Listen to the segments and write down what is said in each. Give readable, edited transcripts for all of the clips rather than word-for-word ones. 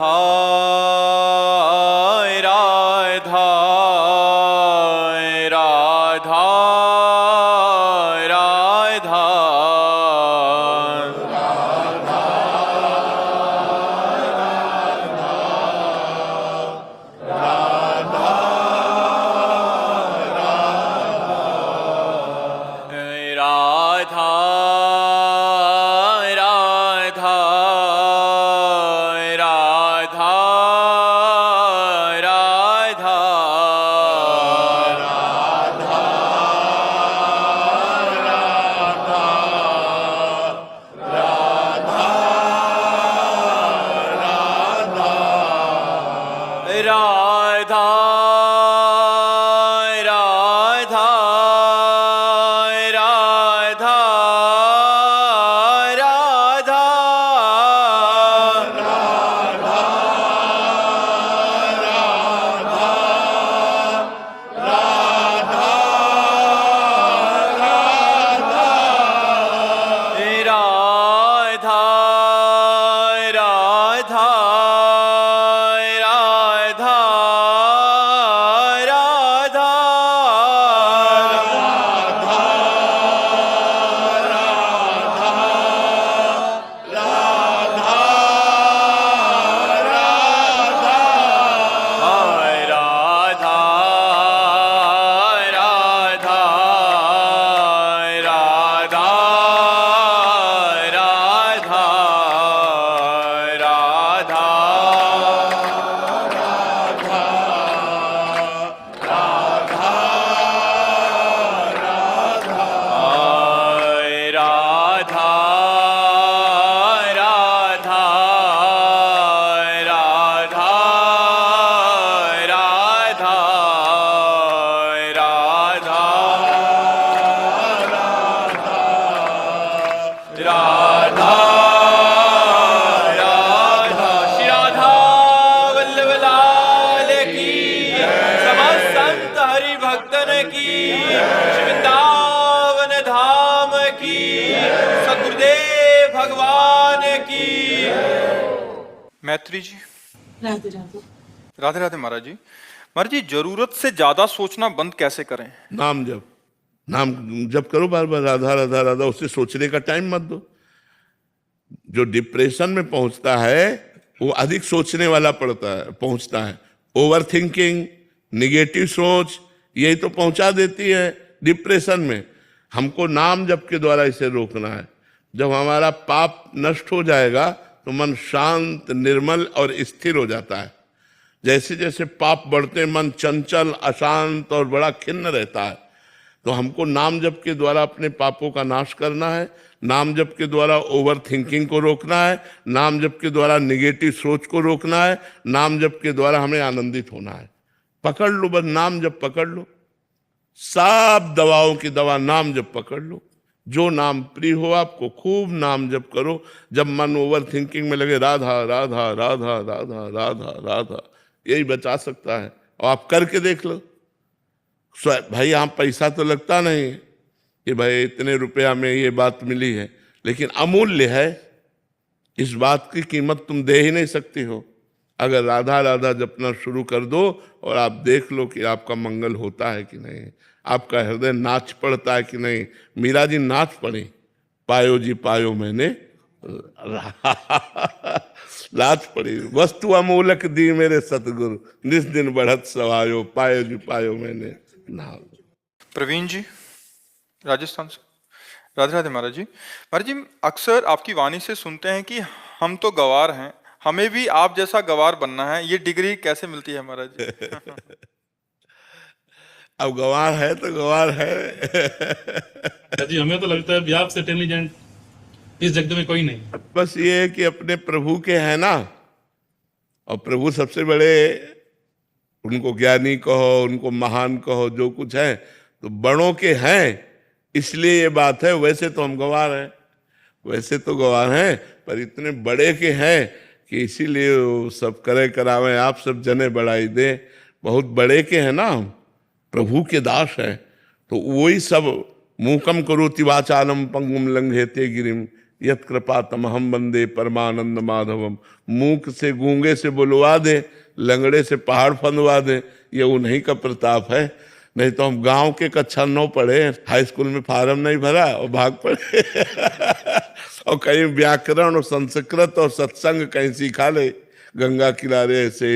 हाय राधा राधा राधा राधा राधा राधा राधा राधा राधा राधा राधा राधा राधा राधा राधा हाय राधा राधा राधा राधा राधा हाय राधा राधा राधा राधा राधा राधा राधा श्री राधा वल्लभ लाल की समस्त संत हरि भक्तन की श्री वृंदावन धाम की सद्गुरुदेव भगवान की। मैत्री जी राधे राधे। राधे राधे महाराज जी। महाराज जी, जरूरत से ज्यादा सोचना बंद कैसे करें? नाम जप करो बार बार, राधा राधा राधा। उससे सोचने का टाइम मत दो। जो डिप्रेशन में पहुंचता है वो अधिक सोचने वाला पहुंचता है। ओवर थिंकिंग, निगेटिव सोच, यही तो पहुंचा देती है डिप्रेशन में। हमको नाम जप के द्वारा इसे रोकना है। जब हमारा पाप नष्ट हो जाएगा तो मन शांत, निर्मल और स्थिर हो जाता है। जैसे जैसे पाप बढ़ते मन चंचल, अशांत और बड़ा खिन्न रहता है। तो हमको नाम जप के द्वारा अपने पापों का नाश करना है। नाम जप के द्वारा ओवर थिंकिंग को रोकना है। नाम जप के द्वारा निगेटिव सोच को रोकना है। नाम जप के द्वारा हमें आनंदित होना है। पकड़ लो, बस नाम जप पकड़ लो। सब दवाओं की दवा नाम जप पकड़ लो। जो नाम प्रिय हो आपको, खूब नाम जप करो। जब मन ओवर थिंकिंग में लगे, राधा राधा राधा राधा राधा राधा, यही बचा सकता है। और आप करके देख लो। भाई यहाँ पैसा तो लगता नहीं कि भाई इतने रुपया में ये बात मिली है, लेकिन अमूल्य है। इस बात की कीमत तुम दे ही नहीं सकती हो। अगर राधा राधा जपना शुरू कर दो और आप देख लो कि आपका मंगल होता है कि नहीं, आपका हृदय नाच पड़ता है कि नहीं। मीरा जी नाच पड़ी, पायो जी पायो मैंने नाच पड़ी। वस्तु अमूलक दी मेरे सतगुरु, निस दिन बढ़त सवायो, पायो जी पायो मैंने ना। प्रवीण जी राजस्थान से। राधे राधे महाराज जी। महाराज जी, अक्सर आपकी वाणी से सुनते हैं कि हम तो गवार हैं, हमें भी आप जैसा गवार बनना है। ये डिग्री कैसे मिलती है महाराज जी? अब गवार है तो गवार है। जी, हमें तो लगता है व्याप से इंटेलिजेंट इस जगत में कोई नहीं। बस ये है कि अपने प्रभु के हैं ना, और प्रभु सबसे बड़े। उनको ज्ञानी कहो, उनको महान कहो, जो कुछ है तो बड़ों के हैं, इसलिए ये बात है। वैसे तो हम गवार हैं, वैसे तो गवार हैं, पर इतने बड़े के हैं कि इसीलिए वो सब करे करावे, आप सब जने बढ़ाई दे। बहुत बड़े के हैं ना हम, प्रभु के दास हैं। तो वही सब मूकम करोति वाचालम पंगुम लंघेते गिरिम, यत कृपा तमहम वंदे परमानंद माधवम। मूक से गूंगे से बुलवा दे, लंगड़े से पहाड़ फंदवा दे, ये उन्हीं का प्रताप है। नहीं तो हम गांव के कक्षा 9 पढ़े, हाई स्कूल में फार्म नहीं भरा और भाग पड़े और कहीं व्याकरण और संस्कृत और सत्संग कहीं सीखा ले, गंगा किनारे ऐसे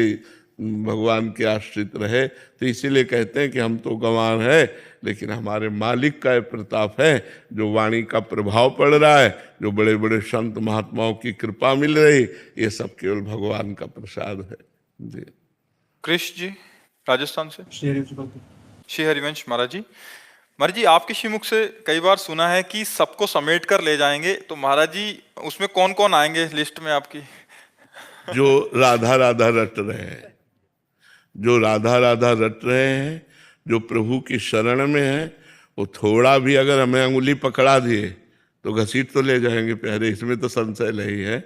भगवान के आश्रित रहे। तो इसीलिए कहते हैं कि हम तो गंवार है, लेकिन हमारे मालिक का ये प्रताप है, जो वाणी का प्रभाव पड़ रहा है, जो बड़े बड़े संत महात्माओं की कृपा मिल रही, ये सब केवल भगवान का प्रसाद है जी। कृष्ण जी राजस्थान से। श्री हरिवंश महाराज जी, महाराज जी आपके श्रीमुख से कई बार सुना है कि सबको समेट कर ले जाएंगे, तो महाराज जी उसमें कौन कौन आएंगे लिस्ट में आपकी? जो राधा राधा रट रहे हैं, जो राधा राधा रट रहे हैं, जो प्रभु की शरण में है, वो थोड़ा भी अगर हमें अंगुली पकड़ा दिए तो घसीट तो ले जाएंगे प्यारे, इसमें तो संशय नहीं है।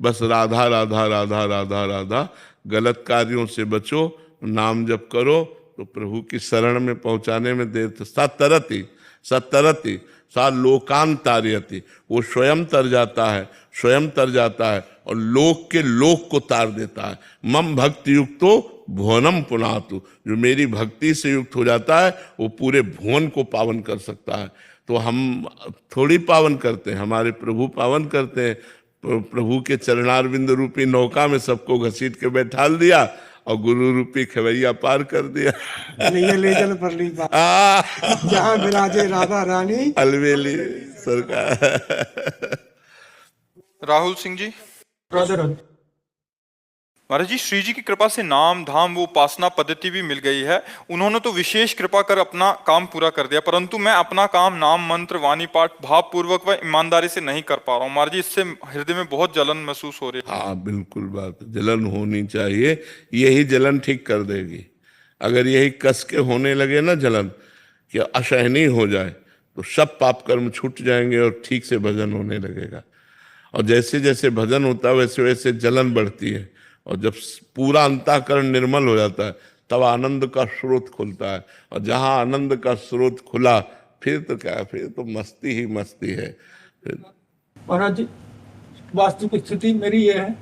बस राधा राधा राधा राधा राधा, गलत कार्यों से बचो, नाम जप करो, तो प्रभु की शरण में पहुंचाने में देर तो सतरति सतरति सा लोकांतार्यति, वो स्वयं तर जाता है, स्वयं तर जाता है और लोक के लोक को तार देता है। मम भक्ति युक्तो भुवनम पुनातु, जो मेरी भक्ति से युक्त हो जाता है वो पूरे भुवन को पावन कर सकता है। तो हम थोड़ी पावन करते हैं, हमारे प्रभु पावन करते हैं। प्रभु के चरणारविंद रूपी नौका में सबको घसीट के बैठाल दिया और गुरु रूपी खवैया पार कर दिया। ले चल परली जहाँ विराजे राधा रानी अलवेली सरकार। राहुल सिंह जी। महाराज जी श्री जी की कृपा से नाम धाम वो उपासना पद्धति भी मिल गई है, उन्होंने तो विशेष कृपा कर अपना काम पूरा कर दिया, परंतु मैं अपना काम नाम मंत्र वाणी पाठ भाव पूर्वक व ईमानदारी से नहीं कर पा रहा हूँ महाराज जी, इससे हृदय में बहुत जलन महसूस हो रही है। हाँ बिल्कुल बात, जलन होनी चाहिए, यही जलन ठीक कर देगी। अगर यही कस के होने लगे ना जलन, कि असहनीय हो जाए, तो सब पाप कर्म छूट जाएंगे और ठीक से भजन होने लगेगा। और जैसे जैसे भजन होता है वैसे वैसे जलन बढ़ती है, और जब पूरा अंतःकरण निर्मल हो जाता है तब आनंद का स्रोत खुलता है। और जहाँ आनंद का स्रोत खुला फिर तो क्या, फिर तो मस्ती ही मस्ती है। महाराज जी वास्तविक स्थिति मेरी ये है,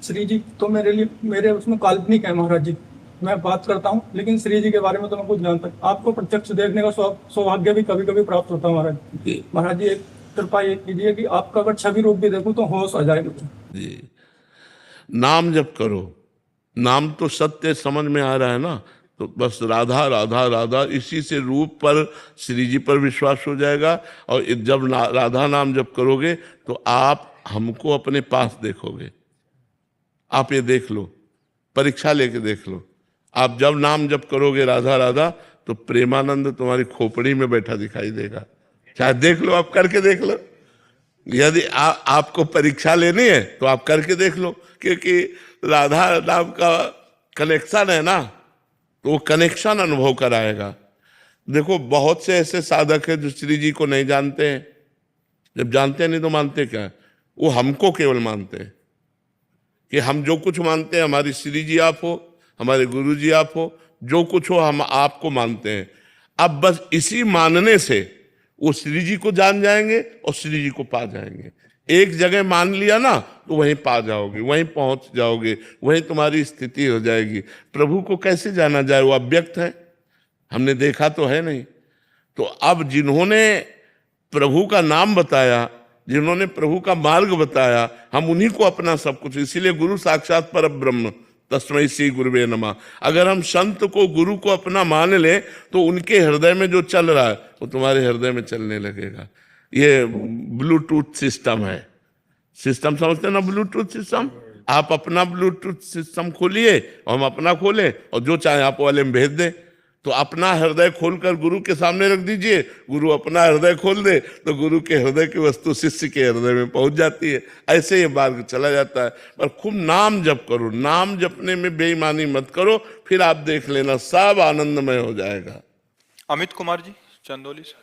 श्री जी तो मेरे लिए मेरे उसमें काल्पनिक है महाराज जी, मैं बात करता हूँ, लेकिन श्री जी के बारे में तो मैं कुछ जानता। आपको प्रत्यक्ष देखने का सौभाग्य भी कभी कभी प्राप्त होता है महाराज जी। महाराज जी एक कृपा ये कीजिए कि आपका अगर छवि रूप भी देखूं तो होश आ जाए मुझे जी। नाम जप करो, नाम तो सत्य समझ में आ रहा है ना, तो बस राधा राधा राधा, इसी से रूप पर श्री जी पर विश्वास हो जाएगा। और जब राधा नाम जप करोगे तो आप हमको अपने पास देखोगे। आप ये देख लो, परीक्षा लेके देख लो, आप जब नाम जप करोगे राधा राधा तो प्रेमानंद तुम्हारी खोपड़ी में बैठा दिखाई देगा। चाहे देख लो, आप करके देख लो। यदि आपको परीक्षा लेनी है तो आप करके देख लो, क्योंकि राधा नाम का कनेक्शन है ना, तो वो कनेक्शन अनुभव कराएगा। देखो बहुत से ऐसे साधक हैं जो श्री जी को नहीं जानते हैं, जब जानते हैं नहीं तो मानते क्या है, वो हमको केवल मानते हैं कि हम जो कुछ मानते हैं, हमारी श्री जी आप हो, हमारे गुरु जी आप हो, जो कुछ हो हम आपको मानते हैं। अब बस इसी मानने से वो श्री जी को जान जाएंगे और श्री जी को पा जाएंगे। एक जगह मान लिया ना तो वहीं पा जाओगे, वहीं पहुंच जाओगे, वहीं तुम्हारी स्थिति हो जाएगी। प्रभु को कैसे जाना जाए, वो अव्यक्त है, हमने देखा तो है नहीं। तो अब जिन्होंने प्रभु का नाम बताया, जिन्होंने प्रभु का मार्ग बताया, हम उन्हीं को अपना सब कुछ, इसीलिए गुरु साक्षात परब्रह्म तस्मै श्री गुरुवे नमः। अगर हम संत को गुरु को अपना मान ले तो उनके हृदय में जो चल रहा है वो तुम्हारे हृदय में चलने लगेगा। ये ब्लूटूथ सिस्टम है, सिस्टम समझते हैं ना, ब्लूटूथ सिस्टम। आप अपना ब्लूटूथ सिस्टम खोलिए और हम अपना खोलें और जो चाहे आप वाले में भेज दें। तो अपना हृदय खोलकर गुरु के सामने रख दीजिए, गुरु अपना हृदय खोल दे तो गुरु के हृदय की वस्तु शिष्य के हृदय में पहुंच जाती है। ऐसे ये मार्ग चला जाता है। पर खूब नाम जप करो, नाम जपने में बेईमानी मत करो, फिर आप देख लेना सब आनंदमय हो जाएगा। अमित कुमार जी चंदौली से।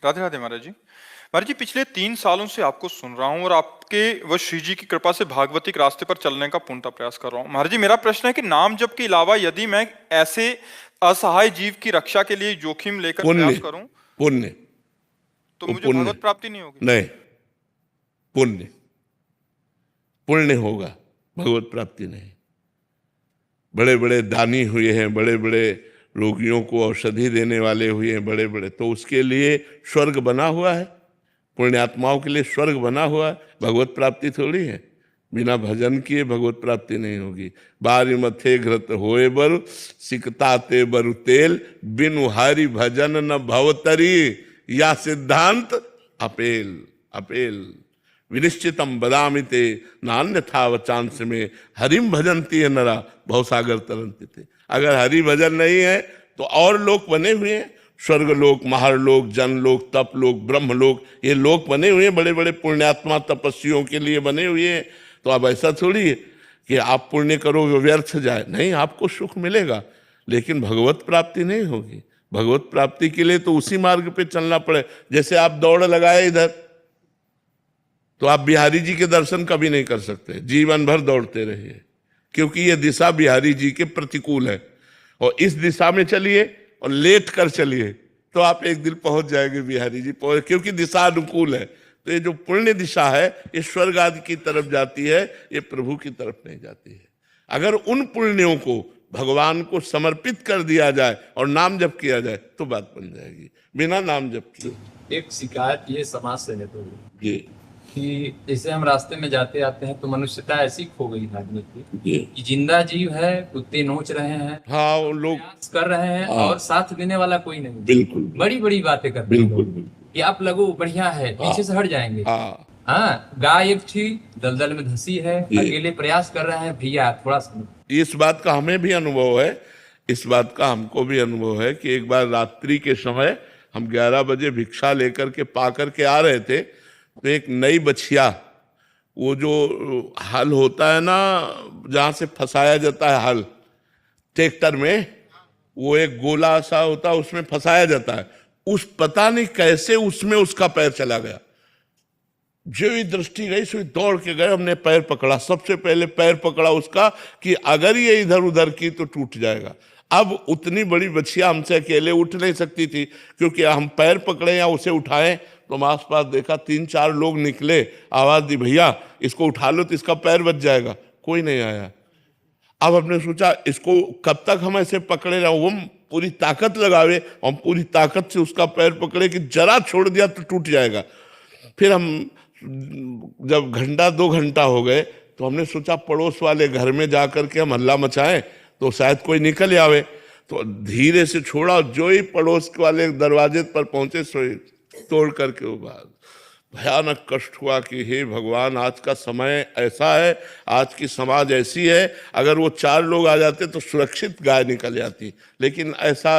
राधे राधे महाराज जी। महाराज जी पिछले 3 सालों से आपको सुन रहा हूँ और आपके व श्री जी की कृपा से भागवतिक रास्ते पर चलने का पूर्णतः प्रयास कर रहा हूँ। महाराज जी मेरा प्रश्न है कि नाम जप के अलावा यदि मैं ऐसे असहाय जीव की रक्षा के लिए जोखिम लेकर प्रयास करूं पुण्य तो मुझे भगवत प्राप्ति नहीं होगी? नहीं, पुण्य, पुण्य होगा, भगवत प्राप्ति नहीं। बड़े बड़े दानी हुए हैं, बड़े बड़े रोगियों को औषधि देने वाले हुए हैं, बड़े बड़े, तो उसके लिए स्वर्ग बना हुआ है, पुण्यात्माओं के लिए स्वर्ग बना हुआ है। भगवत प्राप्ति थोड़ी है, बिना भजन किए भगवत प्राप्ति नहीं होगी। बारी मथे घृत होए बरु सिकताते बरु तेल, बिनु हरि भजन न भवतरी, या सिद्धांत अपेल। अपेल विनिश्चितम बदामि ते नान्यथा वचांस में, हरिम भजंती है नरा भवसागर तरंती थे। अगर हरि भजन नहीं है तो और लोक बने हुए हैं, स्वर्ग लोक, महारलोक, जनलोक, तपलोक, ब्रह्मलोक, ये लोक बने हुए हैं, बड़े बड़े पुण्यात्मा तपस्वियों के लिए बने हुए हैं। तो अब ऐसा थोड़ी है कि आप पुण्य करोगे व्यर्थ जाए, नहीं, आपको सुख मिलेगा, लेकिन भगवत प्राप्ति नहीं होगी। भगवत प्राप्ति के लिए तो उसी मार्ग पे चलना पड़े। जैसे आप दौड़ लगाए इधर, तो आप बिहारी जी के दर्शन कभी नहीं कर सकते, जीवन भर दौड़ते रहिए, क्योंकि ये दिशा बिहारी जी के प्रतिकूल है। और इस दिशा में चलिए और लेट कर चलिए तो आप एक दिन पहुंच जाएंगे बिहारी जी, क्योंकि दिशा अनुकूल है। तो ये जो पुण्य दिशा है ये स्वर्ग आदि की तरफ जाती है, ये प्रभु की तरफ नहीं जाती है। अगर उन पुण्यों को भगवान को समर्पित कर दिया जाए और नाम जप किया जाए तो बात बन जाएगी, बिना नाम जप किए। एक शिकायत ये समाज से है तो ये कि जैसे हम रास्ते में जाते आते हैं तो मनुष्यता ऐसी खो गई है आदमी की ये कि जिंदा जीव है, कुत्ते नोच रहे हैं, हाँ, वो लोग प्रयास कर रहे हैं हाँ। और साथ देने वाला कोई नहीं। बिल्कुल बड़ी बड़ी बातें करते हैं बिल्कुल लोग बिल्कुल, कि आप लगो बढ़िया है, पीछे से हट जाएंगे। हाँ, हाँ, गाय एक थी दलदल में धंसी है, ये। अकेले प्रयास कर रहे हैं, भैया थोड़ा सा। इस बात का हमें भी अनुभव है, इस बात का हमको भी अनुभव है कि एक बार रात्रि के समय हम 11 बजे भिक्षा लेकर के पा करके आ रहे थे, तो एक नई बछिया, वो जो हल होता है ना जहाँ से फंसाया जाता है हल ट्रैक्टर में, वो एक गोला सा होता है, उसमें फंसाया जाता है, उस पता नहीं कैसे उसमें उसका पैर चला गया। जो ही दृष्टि गई सो दौड़ के गए, हमने पैर पकड़ा, सबसे पहले पैर पकड़ा उसका कि अगर ये इधर उधर की तो टूट जाएगा। अब उतनी बड़ी बछिया हमसे अकेले उठ नहीं सकती थी, क्योंकि हम पैर पकड़े या उसे उठाएं तो हम आसपास देखा 3-4 लोग निकले, आवाज दी भैया इसको उठा लो तो इसका पैर बच जाएगा, कोई नहीं आया। अब हमने सोचा इसको कब तक हम ऐसे पकड़े रहे, वो पूरी ताकत लगावे, हम पूरी ताकत से उसका पैर पकड़े कि जरा छोड़ दिया तो टूट जाएगा। फिर हम जब 1-2 घंटा हो गए तो हमने सोचा पड़ोस वाले घर में जाकर के हम हल्ला मचाएं तो शायद कोई निकल आवे, तो धीरे से छोड़ा, जो ही पड़ोस वाले दरवाजे पर पहुंचे सो तोड़ करके वो बात। भयानक कष्ट हुआ कि हे भगवान, आज का समय ऐसा है, आज की समाज ऐसी है, अगर वो 4 लोग आ जाते तो सुरक्षित गाय निकल जाती, लेकिन ऐसा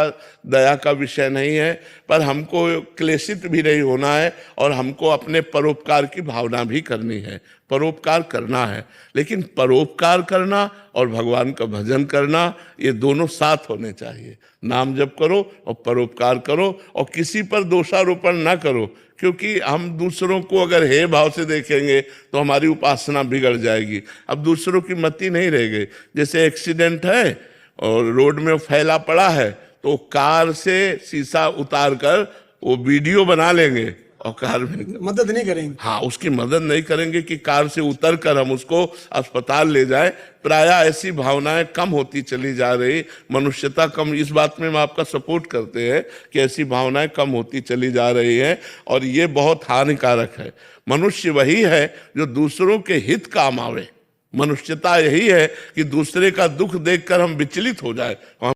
दया का विषय नहीं है। पर हमको क्लेशित भी नहीं होना है और हमको अपने परोपकार की भावना भी करनी है, परोपकार करना है, लेकिन परोपकार करना और भगवान का भजन करना ये दोनों साथ होने चाहिए। नाम जप करो और परोपकार करो और किसी पर दोषारोपण ना करो, क्योंकि हम दूसरों को अगर हे भाव से देखेंगे तो हमारी उपासना बिगड़ जाएगी। अब दूसरों की मति नहीं रह गई। जैसे एक्सीडेंट है और रोड में फैला पड़ा है तो कार से शीशा उतार कर वो वीडियो बना लेंगे और कार में मदद नहीं करेंगे। हाँ, उसकी मदद नहीं करेंगे कि कार से उतर कर हम उसको अस्पताल ले जाएं। प्रायः ऐसी भावनाएं कम होती चली जा रही, मनुष्यता कम, इस बात में हम आपका सपोर्ट करते हैं कि ऐसी भावनाएं कम होती चली जा रही हैं और ये बहुत हानिकारक है। मनुष्य वही है जो दूसरों के हित काम आवे। मनुष्यता यही है कि दूसरे का दुख देखकर हम विचलित हो जाए।